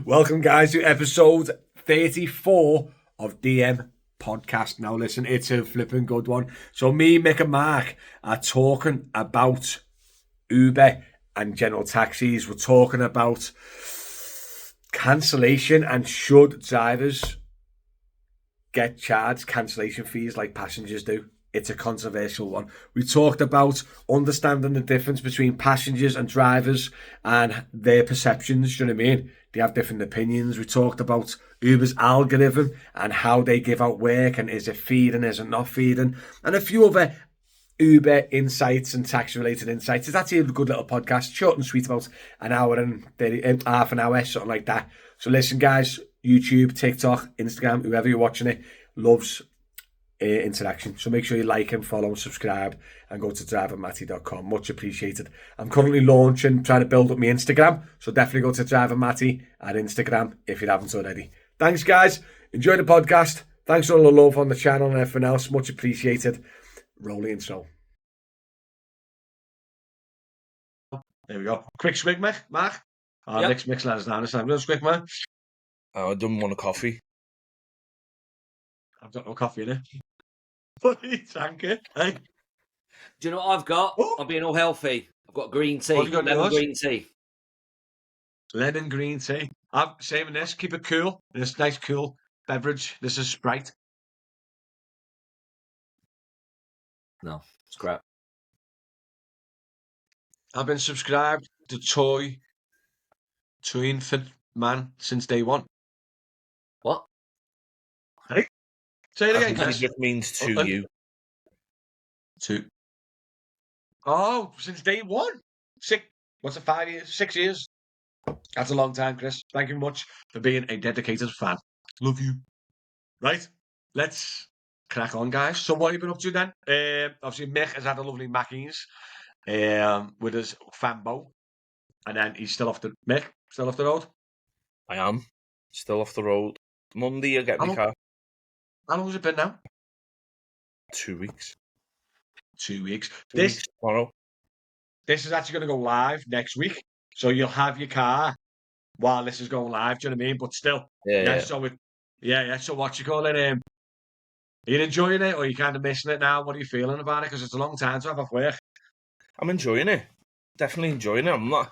Welcome, guys, to episode 34 of DM Podcast. Now, listen, it's a flipping good one. So, me, Mick, and Mark are talking about Uber and general taxis. We're talking about cancellation and should drivers get charged cancellation fees like passengers do. It's a controversial one. We talked about understanding the difference between passengers and drivers and their perceptions, you know what I mean? They have different opinions. We talked about Uber's algorithm and how they give out work and is it feeding, is it not feeding, and a few other Uber insights and tax-related insights. It's actually a good little podcast, short and sweet, about an hour and 30, half an hour, something like that. So listen, guys, YouTube, TikTok, Instagram, whoever you're watching it, loves interaction. So make sure you like and follow and subscribe and go to drivermatty.com. Much appreciated. I'm currently trying to build up my Instagram. So definitely go to drivermatty at Instagram if you haven't already. Thanks, guys. Enjoy the podcast. Thanks for all the love on the channel and everything else. Much appreciated. Rolling intro. There we go. Quick swig, Mark. Yep. Mix let us down this time. Real quick, man. Oh, I don't want a coffee. I've got no coffee in it. Thank you. Hey. Do you know what I've got? Oh. I'm being all healthy. I've got green tea. What have you got? Lemon green tea. Lemon green tea. I'm saving this. Keep it cool. This nice cool beverage. This is Sprite. No, it's crap. I've been subscribed to Infant Man since day one. What? Hey? Say it again, It just means to you. Oh, since day one. 5 years? 6 years? That's a long time, Chris. Thank you much for being a dedicated fan. Love you. Right, let's crack on, guys. So what have you been up to then? Obviously, Mick has had a lovely Mackies with his fanbo. And then he's still off the road? I am. Still off the road. Monday, I get my car. How long has it been now? 2 weeks. 2 weeks. Weeks tomorrow. This is actually going to go live next week. So you'll have your car while this is going live, do you know what I mean? But still. Yeah. So what you call it? Are you enjoying it or are you kind of missing it now? What are you feeling about it? Because it's a long time to have off work. I'm enjoying it. Definitely enjoying it.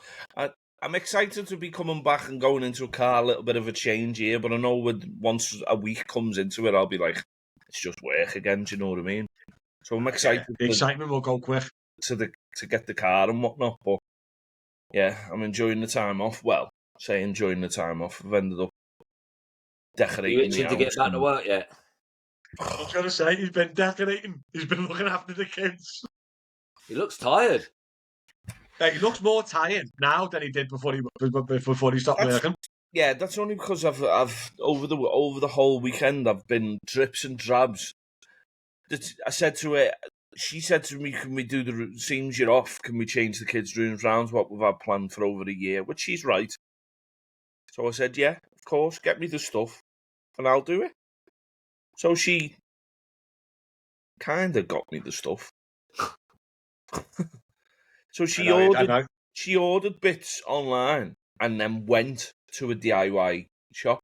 I'm excited to be coming back and going into a car, a little bit of a change here, but I know once a week comes into it, I'll be like, it's just work again, do you know what I mean? So I'm excited. The excitement will go quick. To get the car and whatnot, but yeah, I'm enjoying the time off. Well, say enjoying the time off. I've ended up decorating. You itching to get back to work yet? I was going to say, he's been decorating. He's been looking after the kids. He looks tired. He looks more tired now than he did before he stopped working. Yeah, that's only because I've over the whole weekend I've been drips and drabs. I said to her, she said to me, "Can we do the seems you're off? Can we change the kids' rooms round? What we've had planned for over a year?" Which she's right. So I said, "Yeah, of course. Get me the stuff, and I'll do it." So she kind of got me the stuff. So she ordered bits online and then went to a DIY shop.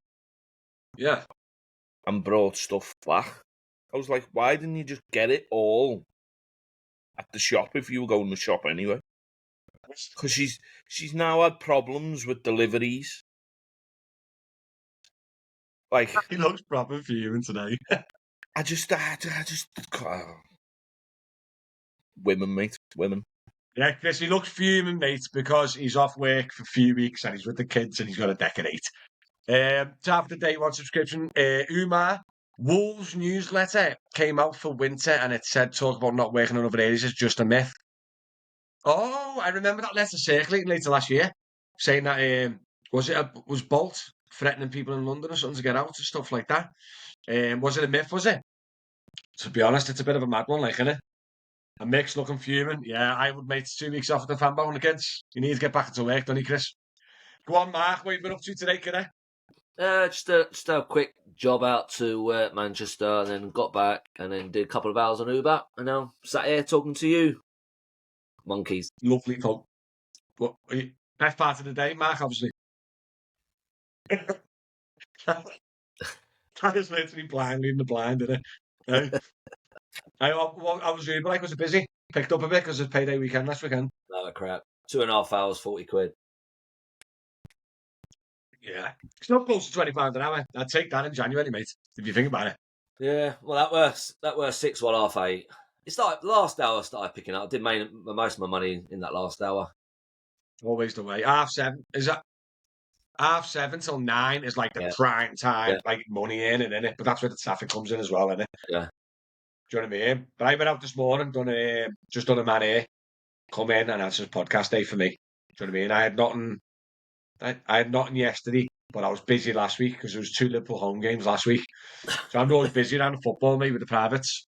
Yeah. And brought stuff back. I was like, why didn't you just get it all at the shop if you were going to the shop anyway? Because she's now had problems with deliveries. Like, he looks proper fuming today. I just women, mate, women. Yeah, Chris, he looks fuming, mate, because he's off work for a few weeks and he's with the kids and he's got to decorate. To have the day one subscription, Umar, Wolves newsletter came out for winter and it said talk about not working on other areas is just a myth. Oh, I remember that letter circulating later last year, saying that was Bolt threatening people in London or something to get out and stuff like that. Was it a myth, was it? To be honest, it's a bit of a mad one, like, isn't it? And Mick's looking fuming. Yeah, I would make 2 weeks off at the fanbo and the kids. You need to get back into work, don't you, Chris? Go on, Mark. What have you been up to today, kiddo? Just a quick job out to Manchester and then got back and then did a couple of hours on Uber and now sat here talking to you. Monkeys. Lovely folk. Best part of the day, Mark, obviously. That is literally blind leading the blind, isn't it? I was Uber, like, was it busy? Picked up a bit because it's payday weekend last weekend. No crap. 2.5 hours, 40 quid. Yeah. It's not close to £20 an hour. I'd take that in January, mate, if you think about it. Yeah, well, that were 6 while half 8. It started last hour. Started picking up. I did most of my money in that last hour. Always the way. 7:30. Is that 7:30 till 9 is like the Yeah. prime time, Yeah. like money in it, innit? But that's where the traffic comes in as well, innit? Yeah. Do you know what I mean? But I went out this morning, just done a man here, come in, and that's just podcast day for me. Do you know what I mean? I had nothing yesterday, but I was busy last week because there was 2 Liverpool home games last week. So I'm always busy around the football, mate, with the privates.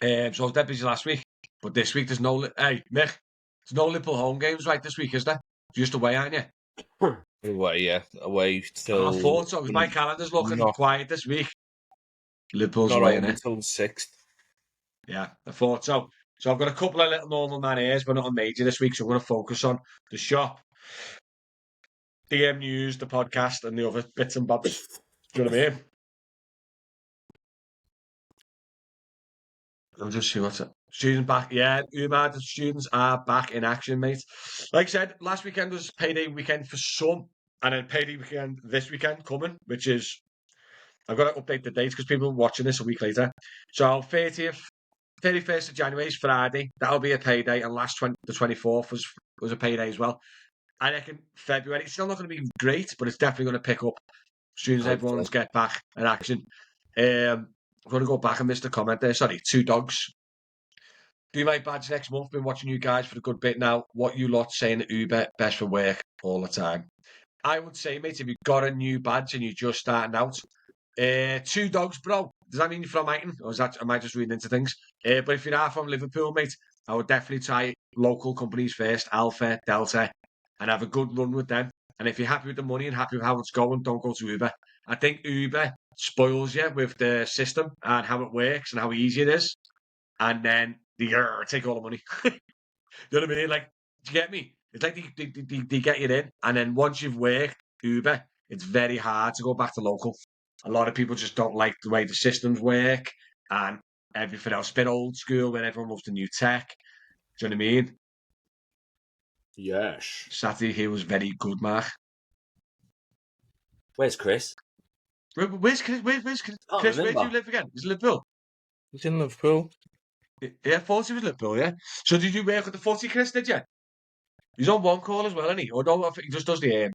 So I was dead busy last week. But this week there's no... Hey, Mick, there's no Liverpool home games right this week, is there? Just away, aren't you? Away, yeah. Away till... I thought so. My calendar's looking not, quiet this week. Liverpool's not away, home innit? until the 6th. Yeah, I thought so. So I've got a couple of little normal man ears, but nothing major this week. So I'm going to focus on the shop, DM news, the podcast, and the other bits and bobs. Do you know what I mean? I'll just see what's it. Students back. Yeah, Umar, the students are back in action, mate. Like I said, last weekend was payday weekend for some, and then payday weekend this weekend coming, which is, I've got to update the dates because people are watching this a week later. So 31st of January is Friday. That'll be a payday, and the 24th was a payday as well. I reckon February, it's still not going to be great, but it's definitely going to pick up as soon as everyone's get back in action. I'm going to go back and miss the comment there. Sorry, 2 dogs. Do my badge next month. Been watching you guys for a good bit now. What you lot saying at Uber, best for work all the time. I would say, mate, if you've got a new badge and you're just starting out, 2 dogs, bro. Does that mean you're from Iton? Or am I just reading into things? But if you are from Liverpool, mate, I would definitely try local companies first, Alpha, Delta, and have a good run with them. And if you're happy with the money and happy with how it's going, don't go to Uber. I think Uber spoils you with the system and how it works and how easy it is. And then take all the money. You know what I mean? Like, do you get me? It's like they get you in, and then once you've worked Uber, it's very hard to go back to local. A lot of people just don't like the way the systems work and everything else. A bit old school when everyone loves the new tech. Do you know what I mean? Yes. Saturday here was very good, Mark. Where's Chris? Where's Chris? Where's Chris? Oh, Chris, where do you remember. live again? Is it Liverpool? He's in Liverpool. Yeah, I thought he was Liverpool, yeah. So did you work with the footy, Chris, did you? He's on one call as well, isn't he? Or no, I think he just does the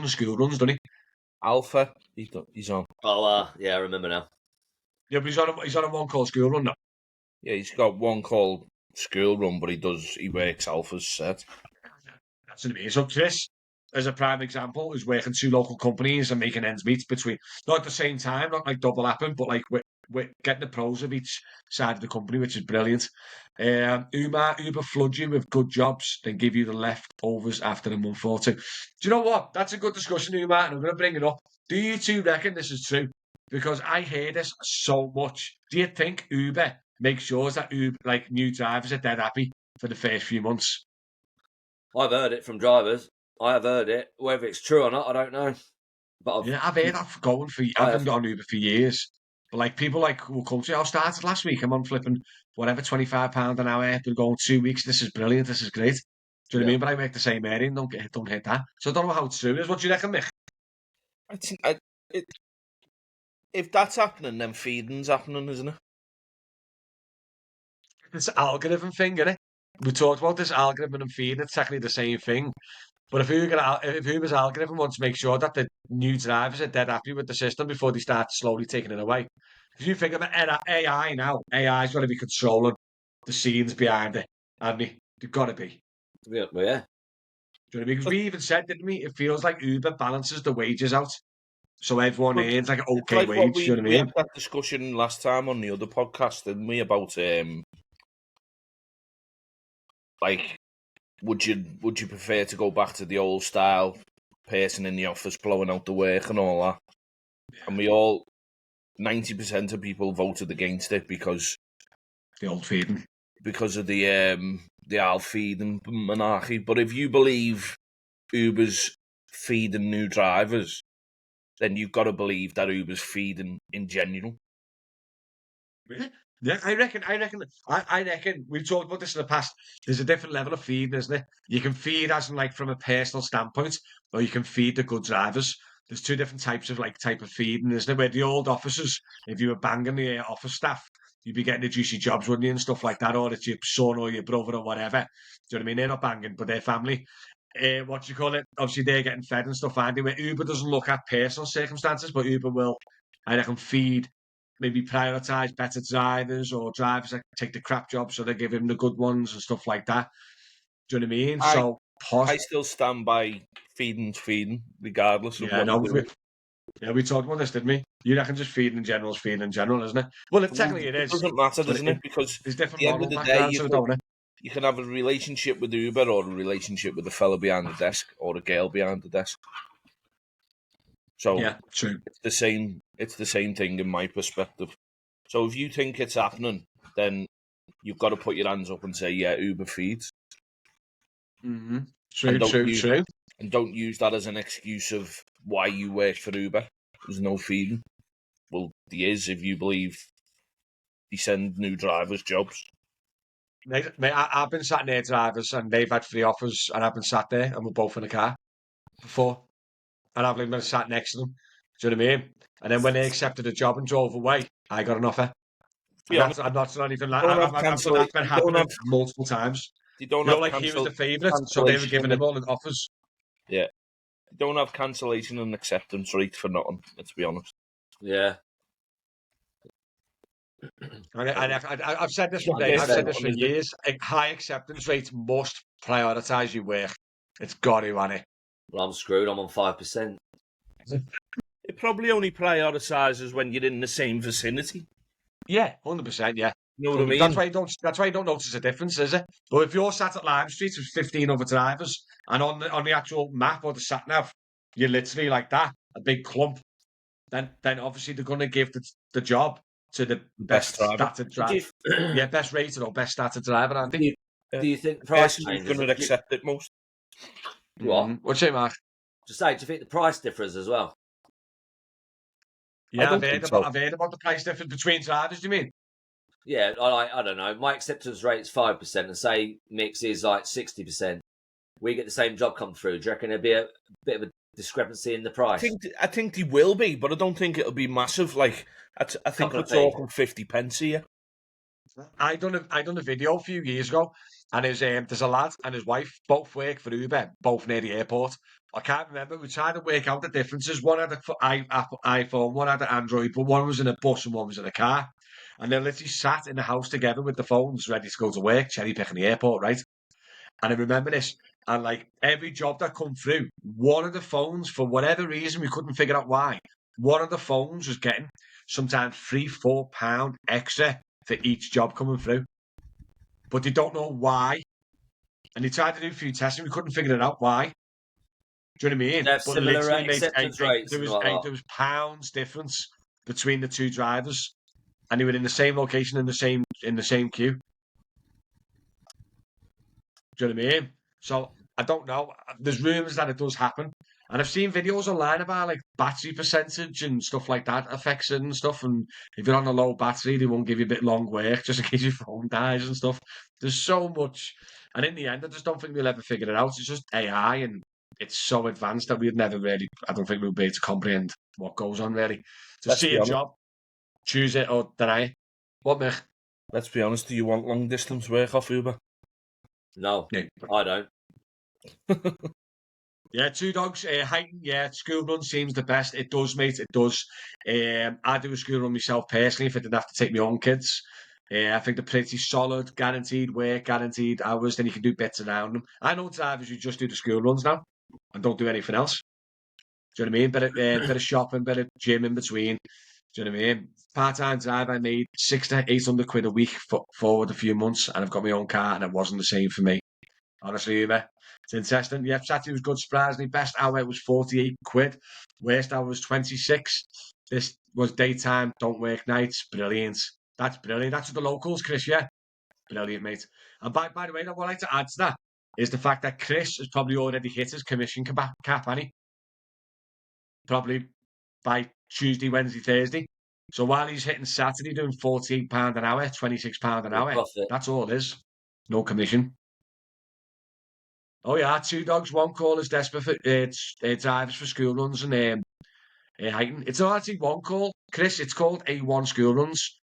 school runs, doesn't he? Alpha, he's on. Oh, yeah, I remember now. Yeah, but he's on a one call school run now. Yeah, he's got one called school run, but he works Alpha's set. That's what I mean. So Chris, as a prime example, is working 2 local companies and making ends meet between, not at the same time, not like double lapping, but like we're getting the pros of each side of the company, which is brilliant. Uber floods you with good jobs, then give you the leftovers after a month or 2. Do you know what? That's a good discussion, Uber, and I'm going to bring it up. Do you 2 reckon this is true? Because I hear this so much. Do you think Uber makes sure that like new drivers are dead happy for the first few months? I've heard it from drivers. I have heard it. Whether it's true or not, I don't know. But I've heard that going for. I haven't got an Uber for years. But like people like will come to you. I started last week. I'm on flipping whatever £25 an hour. Been going 2 weeks. This is brilliant. This is great. Do you know what I mean? But I work the same area and don't hit that. So I don't know how true it is. What do you reckon, Mick? If that's happening, then feeding's happening, isn't it? It's an algorithm thing, isn't it? We talked about this algorithm and feeding. It's technically the same thing. But if Uber's algorithm wants to make sure that the new drivers are dead happy with the system before they start slowly taking it away. Because you think about AI now, AI's got to be controlling the scenes behind it, haven't they? They've got to be. Yeah, well, yeah. Do you know what I mean? Because we even said, didn't we? It feels like Uber balances the wages out. So everyone earns like an okay like wage, you know what I we mean? had that discussion last time on the other podcast, didn't we, about like would you prefer to go back to the old style person in the office blowing out the work and all that? And we all 90% of people voted against it because The old feeding. Because of the Al feeding monarchy. But if you believe Uber's feeding new drivers, then you've got to believe that Uber's feeding in general. Yeah, I reckon we've talked about this in the past. There's a different level of feeding, isn't it? You can feed as in like from a personal standpoint, or you can feed the good drivers. There's two different types of type of feeding, isn't it? Where the old officers, if you were banging the office staff, you'd be getting the juicy jobs, wouldn't you, and stuff like that, or it's your son or your brother or whatever. Do you know what I mean? They're not banging, but their family. What do you call it? Obviously, they're getting fed and stuff, aren't they? Where Uber doesn't look at personal circumstances, but Uber will, I reckon, feed, maybe prioritise better drivers or drivers that take the crap jobs, so they give him the good ones and stuff like that. Do you know what I mean? So, I still stand by feeding's feeding, regardless of yeah, what no, you do. we talked about this, didn't we? You reckon just feeding in general is feeding in general, isn't it? Well, technically it is. Doesn't matter, but doesn't it? Because there's at different the end of model the day, backgrounds to it, don't it? you can have a relationship with Uber or a relationship with the fella behind the desk or a girl behind the desk. So Yeah, true. it's the same. It's the same thing in my perspective. So if you think it's happening, then you've got to put your hands up and say, "Yeah, Uber feeds." Mm-hmm. And True. And don't use that as an excuse of why you work for Uber. There's no feeding. Well, there is if you believe they send new drivers jobs. Mate, I've been sat near drivers and they've had free offers, and I've been sat there and we're both in a car before, and I've been sat next to them. Do you know what I mean? And then when they accepted a job and drove away, I got an offer. Be And honest, that's not even like don't have I've done that's been They don't happening have. multiple times. They don't You know, have like he was the favourite, so they were cancellation. giving him all the offers. Yeah, they don't have cancellation and acceptance rate for nothing. Let's be honest. Yeah. And I've said this for Yeah, I've said this is for it? years. High acceptance rates must prioritise your work. It's got to, hasn't it? Well, I'm screwed. I'm on 5%. It probably only prioritises when you're in the same vicinity. Yeah, 100%. Yeah, You know what I mean? That's why you don't notice a difference, is it? But if you're sat at Lime Street with 15 other drivers, and on the actual map or the sat nav, you're literally like that, a big clump, then obviously they're going to give the job to the best driver. started driver. Yeah, best rated or best started driver, aren't they? Do you think the price Person who's changes? going to accept it most. What? What's it, Mark? To say, do you think the price differs as well? Yeah, don't think so. I've heard about the price difference between drivers. Do you mean? Yeah, I don't know. My acceptance rate's 5%, and say mix is like 60%. We get the same job come through. Do you reckon there'd be a bit of a discrepancy in the price? I think they will be, but I don't think it'll be massive. Like I think we're talking 50 pence here. I done a video a few years ago, and there's a lad and his wife both work for Uber, both near the airport. I can't remember. We tried to work out the differences. One had an iPhone, one had an Android, but one was in a bus and one was in a car. And they literally sat in the house together with the phones, ready to go to work, cherry picking the airport, right? And I remember this, and like every job that come through, one of the phones, for whatever reason, we couldn't figure out why, one of the phones was getting sometimes £3-4 extra for each job coming through. But they don't know why. And they tried to do a few tests and we couldn't figure it out why. Do you know what I mean? They have But similar literally, acceptance rates. there was pounds difference between the two drivers, and they were in the same location in the same queue. Do you know what I mean? So I don't know. There's rumours that it does happen, and I've seen videos online about like battery percentage and stuff like that affects it and stuff. And if you're on a low battery, they won't give you a bit long work just in case your phone dies and stuff. There's so much, and in the end, I just don't think we'll ever figure it out. It's just AI, and it's so advanced that we'd never really. I don't think we'll be able to comprehend what goes on really. To Let's see be a honest. job, choose it or deny it. What, Mick? Let's be honest. Do you want long distance work off Uber? No, Yeah. I don't. Yeah, two dogs. Hiking, yeah, school run seems the best. It does, mate. It does. I do a school run myself personally if I didn't have to take my own kids. I think they're pretty solid, guaranteed work, guaranteed hours. Then you can do bits around them. I know drivers who just do the school runs now and don't do anything else. Do you know what I mean? Bit of shopping, bit of gym in between. Do you know what I mean? Part-time drive, I made £600 to £800 a week forward a few months, and I've got my own car, and it wasn't the same for me. Honestly, it's interesting. Yeah, Saturday was good, surprisingly. Best hour was £48. Worst hour was 26. This was daytime, don't work nights. Brilliant. That's brilliant. That's for the locals, Chris, yeah? Brilliant, mate. And by the way, what I'd like to add to that is the fact that Chris has probably already hit his commission cap, hasn't he? Probably by Tuesday, Wednesday, Thursday. So while he's hitting Saturday doing £48 an hour, £26 an Good hour, profit. that's all it is. No commission. Oh yeah, two dogs, one call is desperate for drivers for school runs and hiking. It's not actually one call, Chris. It's called A1 school runs.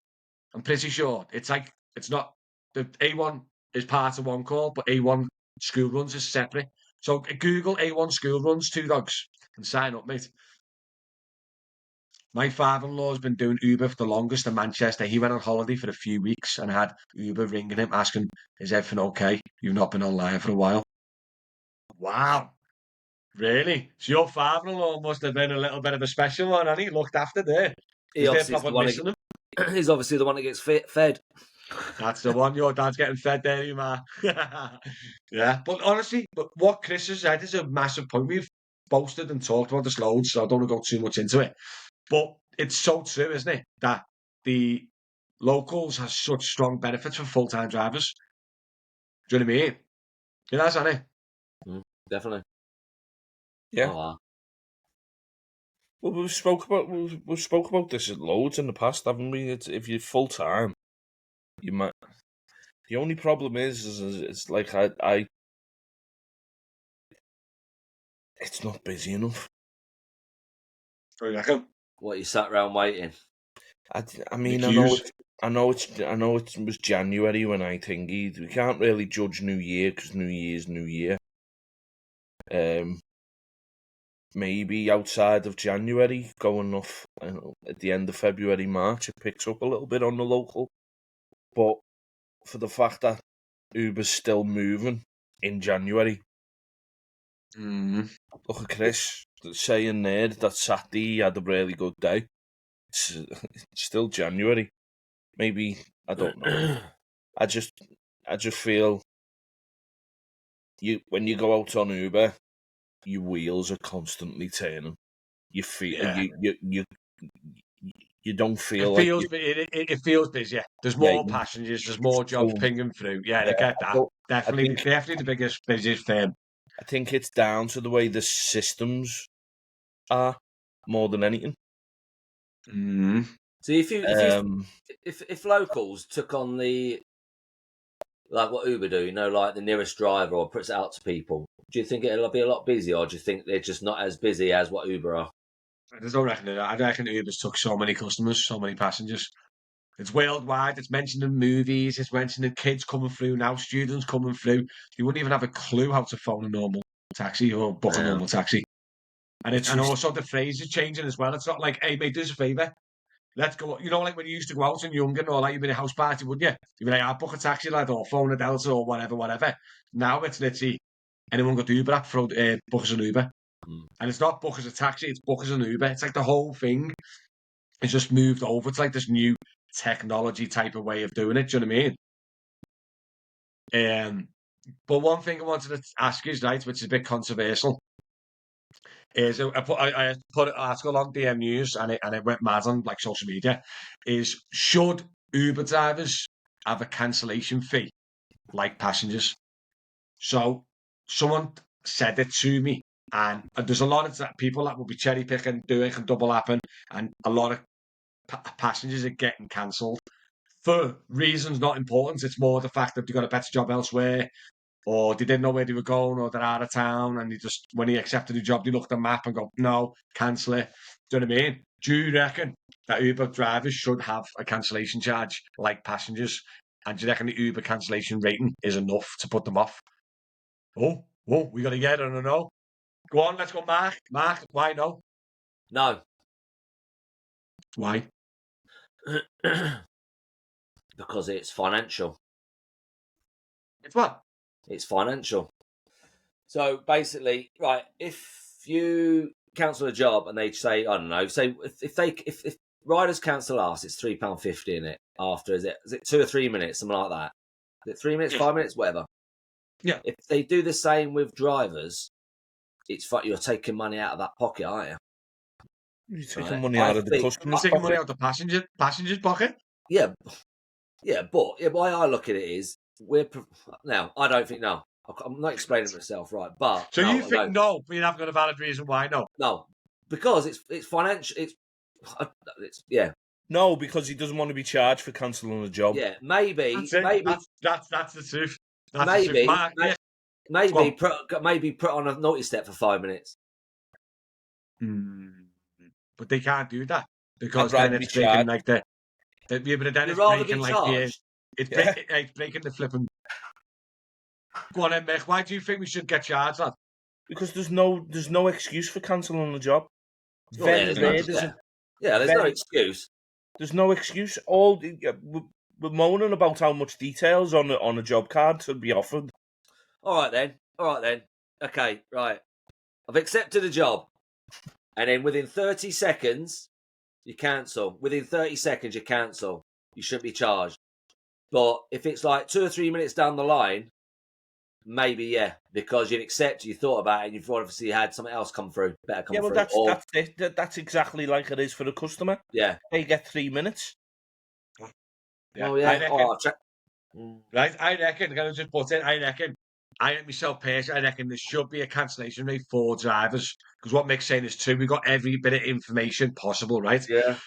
I'm pretty sure it's like it's not the A1 is part of one call, but A1 school runs is separate. So Google A1 school runs, two dogs, and sign up, mate. My father-in-law's been doing Uber for the longest in Manchester. He went on holiday for a few weeks and had Uber ringing him asking, "Is everything okay? You've not been online for a while." Wow. Really? So your father-in-law must have been a little bit of a special one, and he looked after there. He Because they're obviously is the probably one missing him. he's obviously the one that gets fed. That's the one. Your dad's getting fed there, you man. Yeah. But honestly, but what Chris has said is a massive point. We've boasted and talked about this loads, so I don't want to go too much into it. But it's so true, isn't it? That the locals has such strong benefits for full-time drivers. Do you know what I mean? It has, hasn't it? Definitely. Yeah. Oh, wow. Well, we've spoke about this loads in the past, haven't we? If you're full time, you might. The only problem is it's like it's not busy enough. Do you reckon? What, you sat around waiting? I mean, The I know queues. it was January when I thingied. We can't really judge New Year because New Year's New Year. Maybe outside of January, going off at the end of February, March, it picks up a little bit on the local. But for the fact that Uber's still moving in January, look at Chris saying there that Saturday he had a really good day. It's still January. Maybe, I don't know. I just feel when you go out on Uber, your wheels are constantly turning. You feel you don't feel It like feels you. it feels busier. There's Yeah, more passengers. There's more jobs so, pinging through. Yeah, yeah, I get that. I think Definitely the busiest firm. I think it's down to the way the systems are more than anything. So if locals took on the like what Uber do, like the nearest driver or puts it out to people, do you think it'll be a lot busier, or do you think they're just not as busy as what Uber are? There's no reckoning. I reckon Uber's took so many customers, so many passengers. It's worldwide. It's mentioned in movies. It's mentioned in kids coming through now, students coming through. You wouldn't even have a clue how to phone a normal taxi or book a Yeah. normal taxi. And Which and is also the phrase is changing as well. It's not like, "Hey mate, do us a favour. Let's go." You know, like when you used to go out and younger, or like you'd be in a house party, wouldn't you? You'd be like, "I'll book a taxi, lad," or phone a Delta or whatever. Now it's literally anyone got the Uber app for book us an Uber. And it's not book as a taxi, it's book as an Uber. It's like the whole thing has just moved over. It's like this new technology type of way of doing it. Do you know what I mean? But one thing I wanted to ask you, right, which is a bit controversial, is I put an article on DM News and it went mad on like social media. Is should Uber drivers have a cancellation fee like passengers? So someone said it to me, and there's a lot of people that will be cherry picking, doing and double lapping, and a lot of passengers are getting cancelled for reasons not important. It's more the fact that they got a better job elsewhere, or they didn't know where they were going, or they're out of town, and they just when he accepted the job, they looked at the map and go, "No, cancel it." Do you know what I mean? Do you reckon that Uber drivers should have a cancellation charge like passengers? And do you reckon the Uber cancellation rating is enough to put them off? Oh, we got to get it, I don't know. Go on, let's go, Mark. Mark, why no? No. Why? Because it's financial. It's what? It's financial. So basically, right, if you cancel a job and they say, I don't know, say if riders cancel us, it's £3.50 in it after is it 2 or 3 minutes, something like that. Is it 3 minutes, 5 minutes, whatever? Yeah. If they do the same with drivers, it's you're taking money out of that pocket, aren't you? you're taking Right. money out of the You're customer's taking money pocket. out the passenger's pocket? Yeah, but the way I look at it is now I don't think I'm not explaining myself right, but So no, you think no, but you're not got a valid reason why no? no, because it's financial. It's yeah. No, because he doesn't want to be charged for cancelling a job. Yeah, maybe, That's it. maybe, That's the truth. That's the truth. Mark, yeah. maybe put on a naughty step for 5 minutes. But they can't do that because I'd then rather it's be breaking charged. like the yeah, but then You'd it's rather breaking be like charged. it's Yeah. breaking the flipping. Go on, then, Mick. Why do you think we should get charged, lad? Because there's no excuse for cancelling a job. Well, yeah, Very there's no- rare. there's no excuse. There's no excuse. We're moaning about how much details on a job card to be offered. All right then. Okay, right. I've accepted a job, and then within 30 seconds, you cancel. Within 30 seconds, you cancel. You shouldn't be charged. But if it's like 2 or 3 minutes down the line, maybe yeah, because you've accepted, you thought about it, and you've obviously had something else come through, better come Yeah, well, through. that's it. That's exactly like it is for the customer. Yeah. They get 3 minutes. Yeah, Oh yeah. I reckon, Mm. right? I reckon. Can I just put in? I reckon. Myself personally, I reckon there should be a cancellation rate for drivers because what Mick's saying is true. We got every bit of information possible, right? Yeah.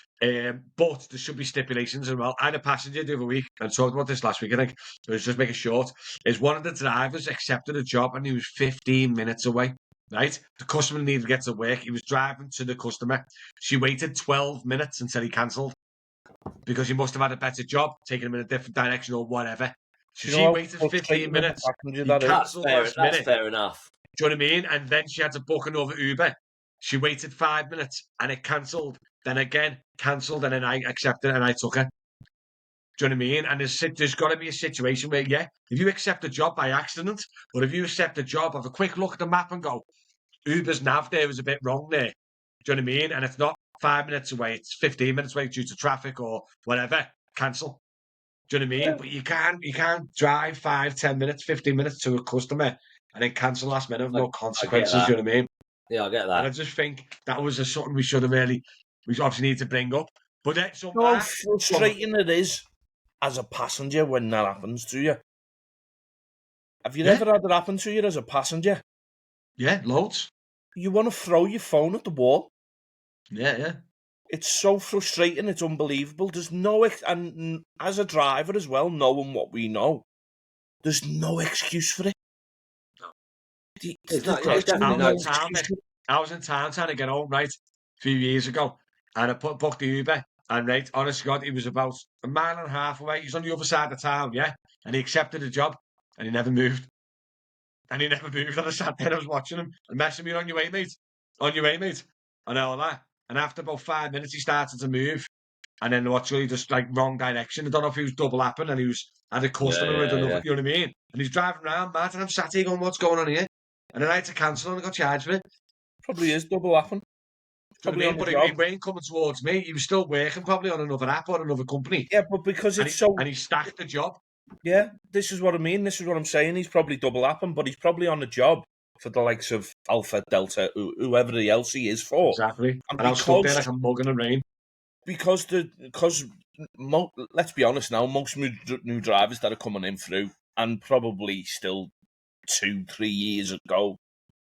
But there should be stipulations as well. I had a passenger the other week and talked about this last week. I think let's just make it short. Is one of the drivers accepted a job and he was 15 minutes away. Right, the customer needed to get to work. He was driving to the customer. She waited 12 minutes until he cancelled because he must have had a better job, taking him in a different direction or whatever. So she waited 15 minutes. He cancelled last minute. That's fair enough. Do you know what I mean? And then she had to book another Uber. She waited 5 minutes and it cancelled. Then again, cancelled, and then I accepted it and I took her. Do you know what I mean? And there's got to be a situation where, yeah, if you accept a job by accident, or if you accept a job, have a quick look at the map and go, Uber's nav there was a bit wrong there. Do you know what I mean? And it's not 5 minutes away, it's 15 minutes away due to traffic or whatever. Cancel. Do you know what I mean? Yeah. But you can't drive 5, 10 minutes, 15 minutes to a customer and then cancel last minute with no consequences. Do you know what I mean? Yeah, I get And I that. just think that was something we obviously need to bring up. But so You know how frustrating it is as a passenger when that happens to you. Have you ever had it happen to you as a passenger? Yeah, loads. You want to throw your phone at the wall. Yeah. It's so frustrating. It's unbelievable. There's and as a driver as well, knowing what we know, there's no excuse for it. I was in town trying to get home, right, a few years ago, and I booked the Uber, and right, honest to God, he was about a mile and a half away. He's on the other side of town, yeah, and he accepted the job, and he never moved. And I was sat there, I was watching him, and messing me, on your way, mate, and all that. And after about 5 minutes, he started to move, and then literally just like wrong direction. I don't know if he was double lapping, and had a customer with another, you know what I mean? And he's driving around, mad, and I'm sat here going, what's going on here? And then I had to cancel and I got charged for it. Probably is double lapping. But he wasn't coming towards me. He was still working probably on another app or another company. Yeah, but because and he stacked the job. Yeah, this is what I mean. This is what I'm saying. He's probably double lapping, but he's probably on a job for the likes of Alpha, Delta, whoever else he is for. Exactly. And I was stuck there like a mug in the rain. Because let's be honest now, most new drivers that are coming in through, and probably still 2-3 years ago,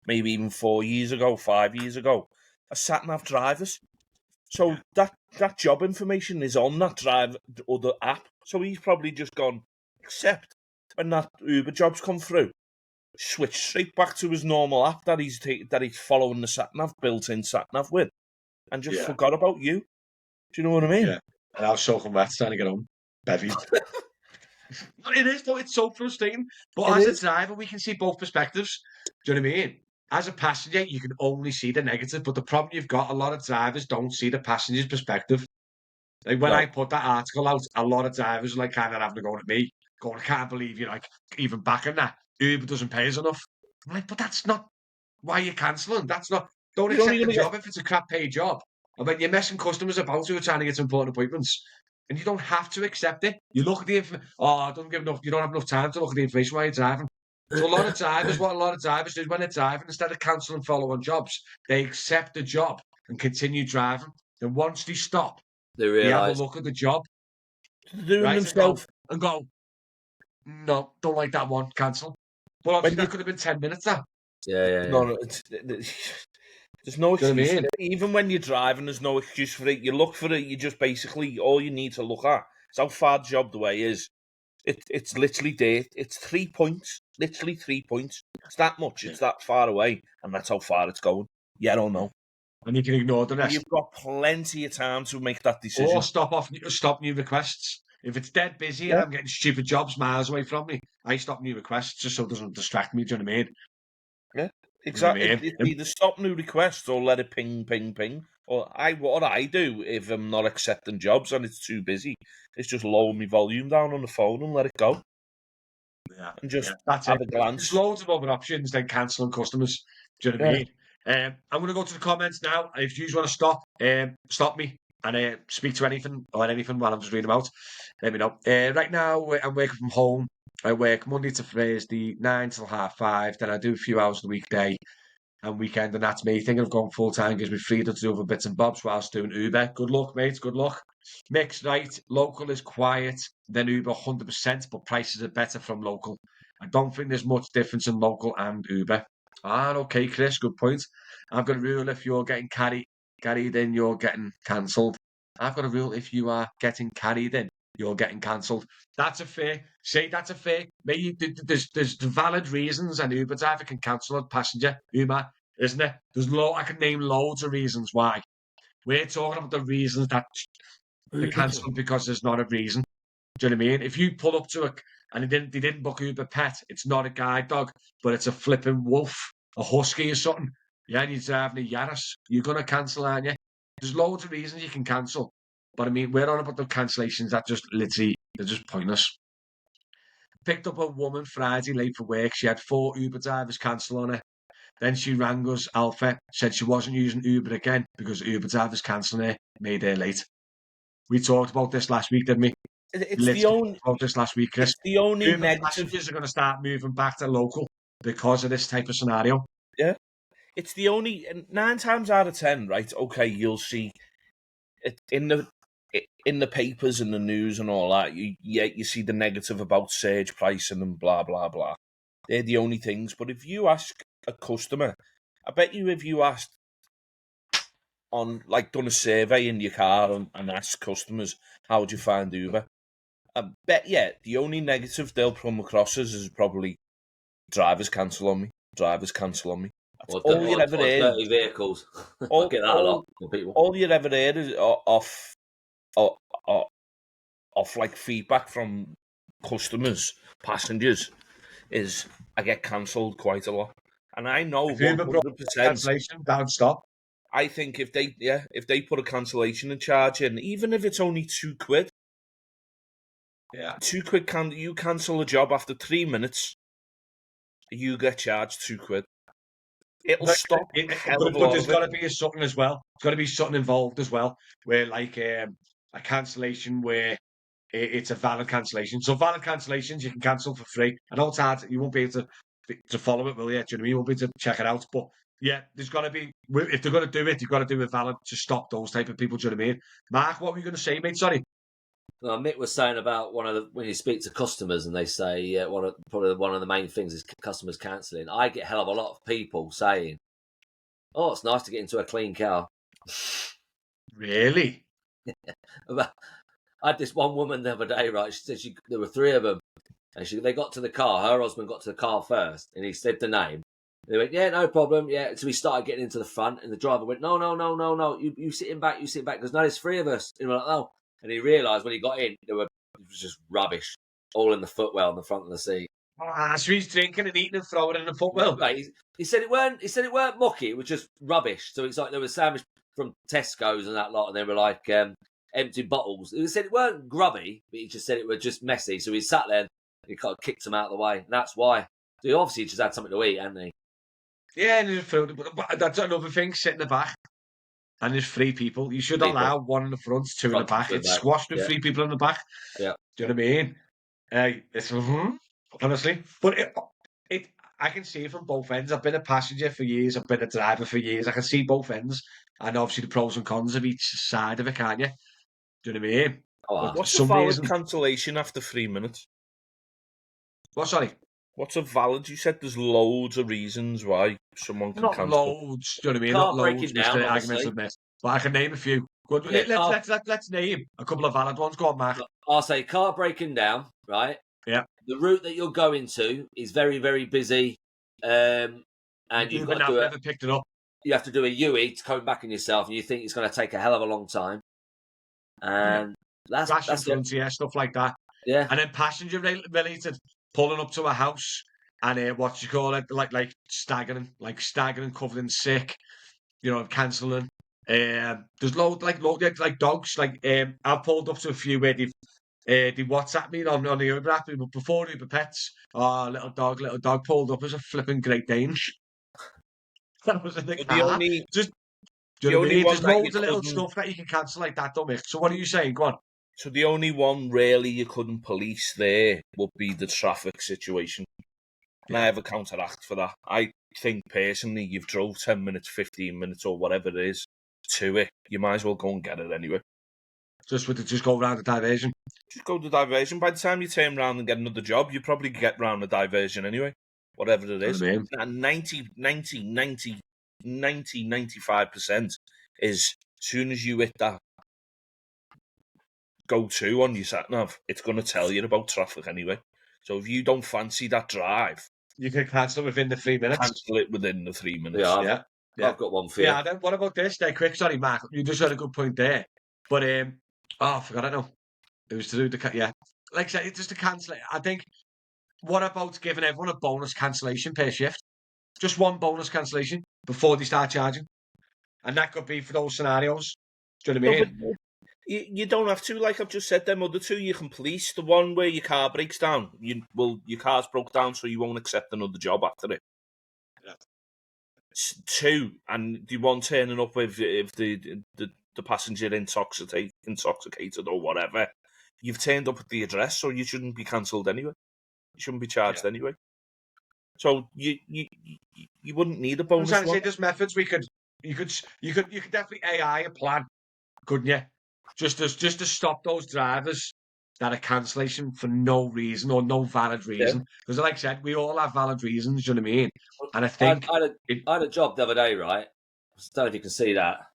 maybe even 4 years ago, 5 years ago, are sat-nav drivers. So that job information is on that drive or the app. So he's probably just gone, accept, when that Uber job's come through, switch straight back to his normal app that he's following the sat-nav, built-in sat-nav with, and just forgot about you. Do you know what I mean? Yeah. And I was soaking wet trying to get home. Bevy. It is, though. It's so frustrating. But as a driver, we can see both perspectives. Do you know what I mean? As a passenger, you can only see the negative. But the problem you've got, a lot of drivers don't see the passenger's perspective. Like when I put that article out, a lot of drivers are like kind of having to go at me, going, I can't believe you're like even backing that. Uber doesn't pay us enough. I'm like, but that's not why you're cancelling. That's not. Don't accept the job if it's a crap paid job. I mean, you're messing customers about who are trying to get important appointments. And you don't have to accept it. You look at the information. Oh, you don't have enough time to look at the information while you're driving. So a lot of drivers do is when they're driving, instead of cancelling follow-on jobs, they accept the job and continue driving. Then once they stop, they have a look at the job. Doing themselves. And go, no, don't like that one, cancel. Well, obviously that could have been 10 minutes, that. Yeah. No, There's no Do you know what I excuse mean? for it. Even when you're driving, there's no excuse for it. You look for it, you just basically, all you need to look at is how far the job away is. It's literally there. It's 3 points. Literally 3 points. It's that much. It's that far away. And that's how far it's going. Yeah or no? And you can ignore the rest. You've got plenty of time to make that Or decision. stop new requests. If it's dead busy and I'm getting stupid jobs miles away from me, I stop new requests just so it doesn't distract me. Do you know what I mean? Yeah, exactly. You know what I mean? It's either stop new requests or let it ping, ping, ping. Or what I do if I'm not accepting jobs and it's too busy is just lower my volume down on the phone and let it go. Yeah, And just that's have it. a glance. There's loads of other options than cancelling customers. Do you know what I mean? I'm going to go to the comments now. If you want to stop me and speak to anything while I'm just reading them out, let me know. Right now, I'm working from home. I work Monday to Thursday, 9 till 5:30. Then I do a few hours the weekday and weekend, and that's me. Thinking of going full time gives me freedom to do other bits and bobs whilst doing Uber. Good luck, mate. Good luck. Mixed right. Local is quiet, then Uber 100%, but prices are better from local. I don't think there's much difference in local and Uber. Okay, Chris, good point. I've got a rule: if you're getting carried in, you're getting cancelled. I've got a rule: if you are getting carried in, you're getting cancelled. That's a fair. Maybe there's valid reasons an Uber driver can cancel a passenger, Uber, isn't it? I can name loads of reasons why. We're talking about the reasons that they're cancelling because there's not a reason. Do you know what I mean? If you pull up to and they didn't book Uber Pet, it's not a guide dog, but it's a flipping wolf, a husky or something. Yeah, and you're driving a Yaris. You're gonna cancel, aren't you? There's loads of reasons you can cancel, but I mean, we're on about the cancellations that just literally they're just pointless. Picked up a woman Friday late for work. She had 4 Uber drivers cancel on her. Then she rang us, Alpha, said she wasn't using Uber again because Uber drivers cancelling her, made her late. We talked about this last week, didn't we? It's the only. About this last week, Chris. It's the only Uber negative. passengers are going to start moving back to local because of this type of scenario. Yeah, it's the only 9 times out of 10. Right? Okay, you'll see it in the papers and the news and all that. You see the negative about surge pricing and blah blah blah. They're the only things. But if you ask a customer, I bet you if you asked done a survey in your car and asked customers how would you find Uber, I bet the only negative they'll come across is probably drivers cancel on me. Drivers cancel on me. That's all you ever hear. Dirty vehicles. I get that a lot from people. All you ever hear is off like feedback from customers, passengers, is I get cancelled quite a lot, and I know 100%. Cancellation, don't stop. I think if they put a cancellation in charge in, even if it's only £2, £2 you cancel a job after 3 minutes, you get charged £2. It'll stop. But there's got to be something as well. There's got to be something involved as well, where like a cancellation where it's a valid cancellation. So valid cancellations you can cancel for free. I know it's hard. You won't be able to follow it, will you? Do you know what I mean? You won't be able to check it out. But yeah, there's got to be. If they're going to do it, you've got to do it valid to stop those type of people. Do you know what I mean? Mark, what were you going to say, mate? Sorry. Well, Mick was saying about when you speak to customers and they say probably one of the main things is customers cancelling. I get a hell of a lot of people saying, "Oh, it's nice to get into a clean car." Really? I had this one woman the other day, right? She said there were 3 of them, and they got to the car. Her husband got to the car first, and he said the name. They went, "Yeah, no problem." Yeah, so we started getting into the front, and the driver went, "No, no, no, no, no. You sitting back, you sit back." Because no, there's 3 of us. And we're like, "Oh." And he realised when he got in, it was just rubbish, all in the footwell in the front of the seat. So he's drinking and eating and throwing in the footwell. Right. He said it weren't mucky. It was just rubbish. So it's like there was sandwich from Tesco's and that lot, and they were like empty bottles. He said it weren't grubby, but he just said it was just messy. So he sat there and he kind of kicked them out of the way, and that's why. So he obviously just had something to eat, hadn't he? Yeah, and but that's another thing. Sit in the back. And there's 3 people. You should allow 1 in the front, 2 in the back. It's squashed with 3 people in the back. Yeah. Do you know what I mean? It's honestly, but I can see it from both ends. I've been a passenger for years. I've been a driver for years. I can see both ends, and obviously the pros and cons of each side of it, can't you? Do you know what I mean? Oh, what's the valid cancellation after 3 minutes? What? Sorry. What's a valid? You said there's loads of reasons why someone can Not cancel. loads, do you know what I mean? Car Not breaking loads, down, Mr. Arguments obviously. of Myth. But I can name a few. Good. Yeah, Let's name a couple of valid ones. Go on, Mark. I'll say car breaking down, right? Yeah. The route that you're going to is very, very busy, and you've got to do it. Never picked it up. You have to do a UE to come back in yourself, and you think it's going to take a hell of a long time. And that's frontier, stuff like that. Yeah. And then passenger related, pulling up to a house and what you call it, like staggering, covered in sick, cancelling. There's loads like dogs. I've pulled up to a few where they WhatsApp me on the Uber app, but before Uber Pets, little dog pulled up as a flipping Great Dane. That was in the But car. Do you know what I mean? There's loads of little stuff that you can cancel like that, don't we? So what are you saying? Go on. So the only one really you couldn't police there would be the traffic situation. And I have a counteract for that. I think personally you've drove 10 minutes, 15 minutes or whatever it is to it. You might as well go and get it anyway. Just go around the diversion. Just go to the diversion. By the time you turn around and get another job, you probably get round the diversion anyway. Whatever it is. And 95% is as soon as you hit that go-to on your sat-nav, it's going to tell you about traffic anyway. So if you don't fancy that drive, you can cancel within the 3 minutes. Cancel it within the 3 minutes. Yeah. I've got one for you. Yeah, then what about this? They're quick. Sorry, Mark. You just had a good point there. But, I forgot it now. It was to do the, like I said, it's just to cancel it. I think, what about giving everyone a bonus cancellation per shift? Just one bonus cancellation before they start charging. And that could be for those scenarios. Do you know what I mean? You don't have to, like I've just said, them other two you can police. The one where your car breaks down, your car's broke down, so you won't accept another job after it. Yeah. Two, and the one turning up with if the passenger intoxicated or whatever, you've turned up at the address, so you shouldn't be cancelled anyway. You shouldn't be charged anyway. So you wouldn't need a bonus. I'm trying to say there's methods you could definitely AI a plan, couldn't you? Just to stop those drivers that are cancellation for no reason or no valid reason. Because like I said, we all have valid reasons, do you know what I mean? And I think I had a job the other day, right? I don't know if you can see that.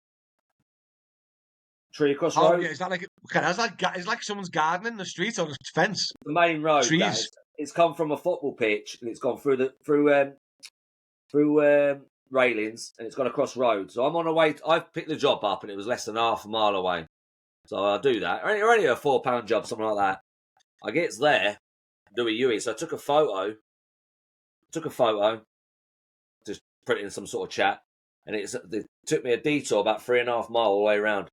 Tree across road. Yeah, is that it's like someone's garden in the street or the fence? The main road. Trees. It's come from a football pitch and it's gone through railings and it's gone across road. So I'm on the way. I've picked the job up and it was less than half a mile away. So I'll do that. Only a £4 job, something like that. I get there, do a UE. So I took a photo, just put it in some sort of chat, and it took me a detour about 3.5 miles all the way around.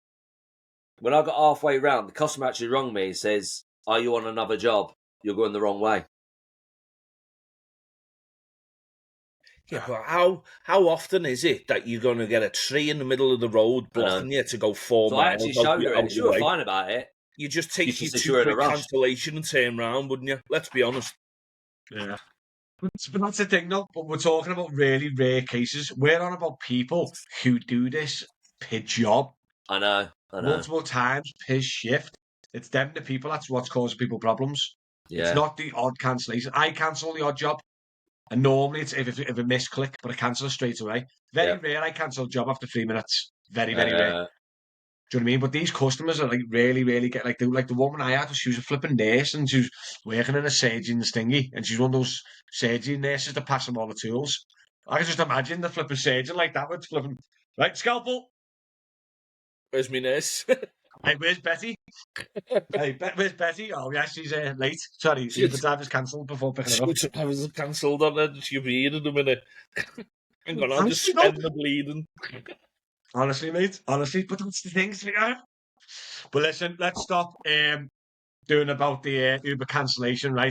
When I got halfway round, the customer actually rung me and says, "Are you on another job? You're going the wrong way." Yeah, but how often is it that you're going to get a tree in the middle of the road blocking you to go 4 miles? I actually showed her, and she was fine about it. You just take you to quick cancellation and turn around, wouldn't you? Let's be honest. Yeah. But that's the thing, though. But we're talking about really rare cases. We're on about people who do this per job. I know. Multiple times per shift. It's them, the people. That's what's causing people problems. Yeah. It's not the odd cancellation. I cancel the odd job. And normally it's if a misclick, but I cancel it straight away. Very rare I cancel a job after 3 minutes. Very, very rare. Do you know what I mean? But these customers are like really, really get like the woman I had, she was a flipping nurse and she was working in a surgeon's thingy, and she's one of those surgeon nurses that pass them all the tools. I can just imagine the flipping surgeon like that with flipping right scalpel. Where's my nurse? Hey, where's Betty? Where's Betty? Oh, yeah, she's late. Sorry, the driver's cancelled before picking her up. The driver's cancelled on her. She'll be here in a minute. Hang on, I'll just spend the bleeding. Honestly, mate. Honestly, but that's the thing. But listen, let's stop doing about the Uber cancellation, right?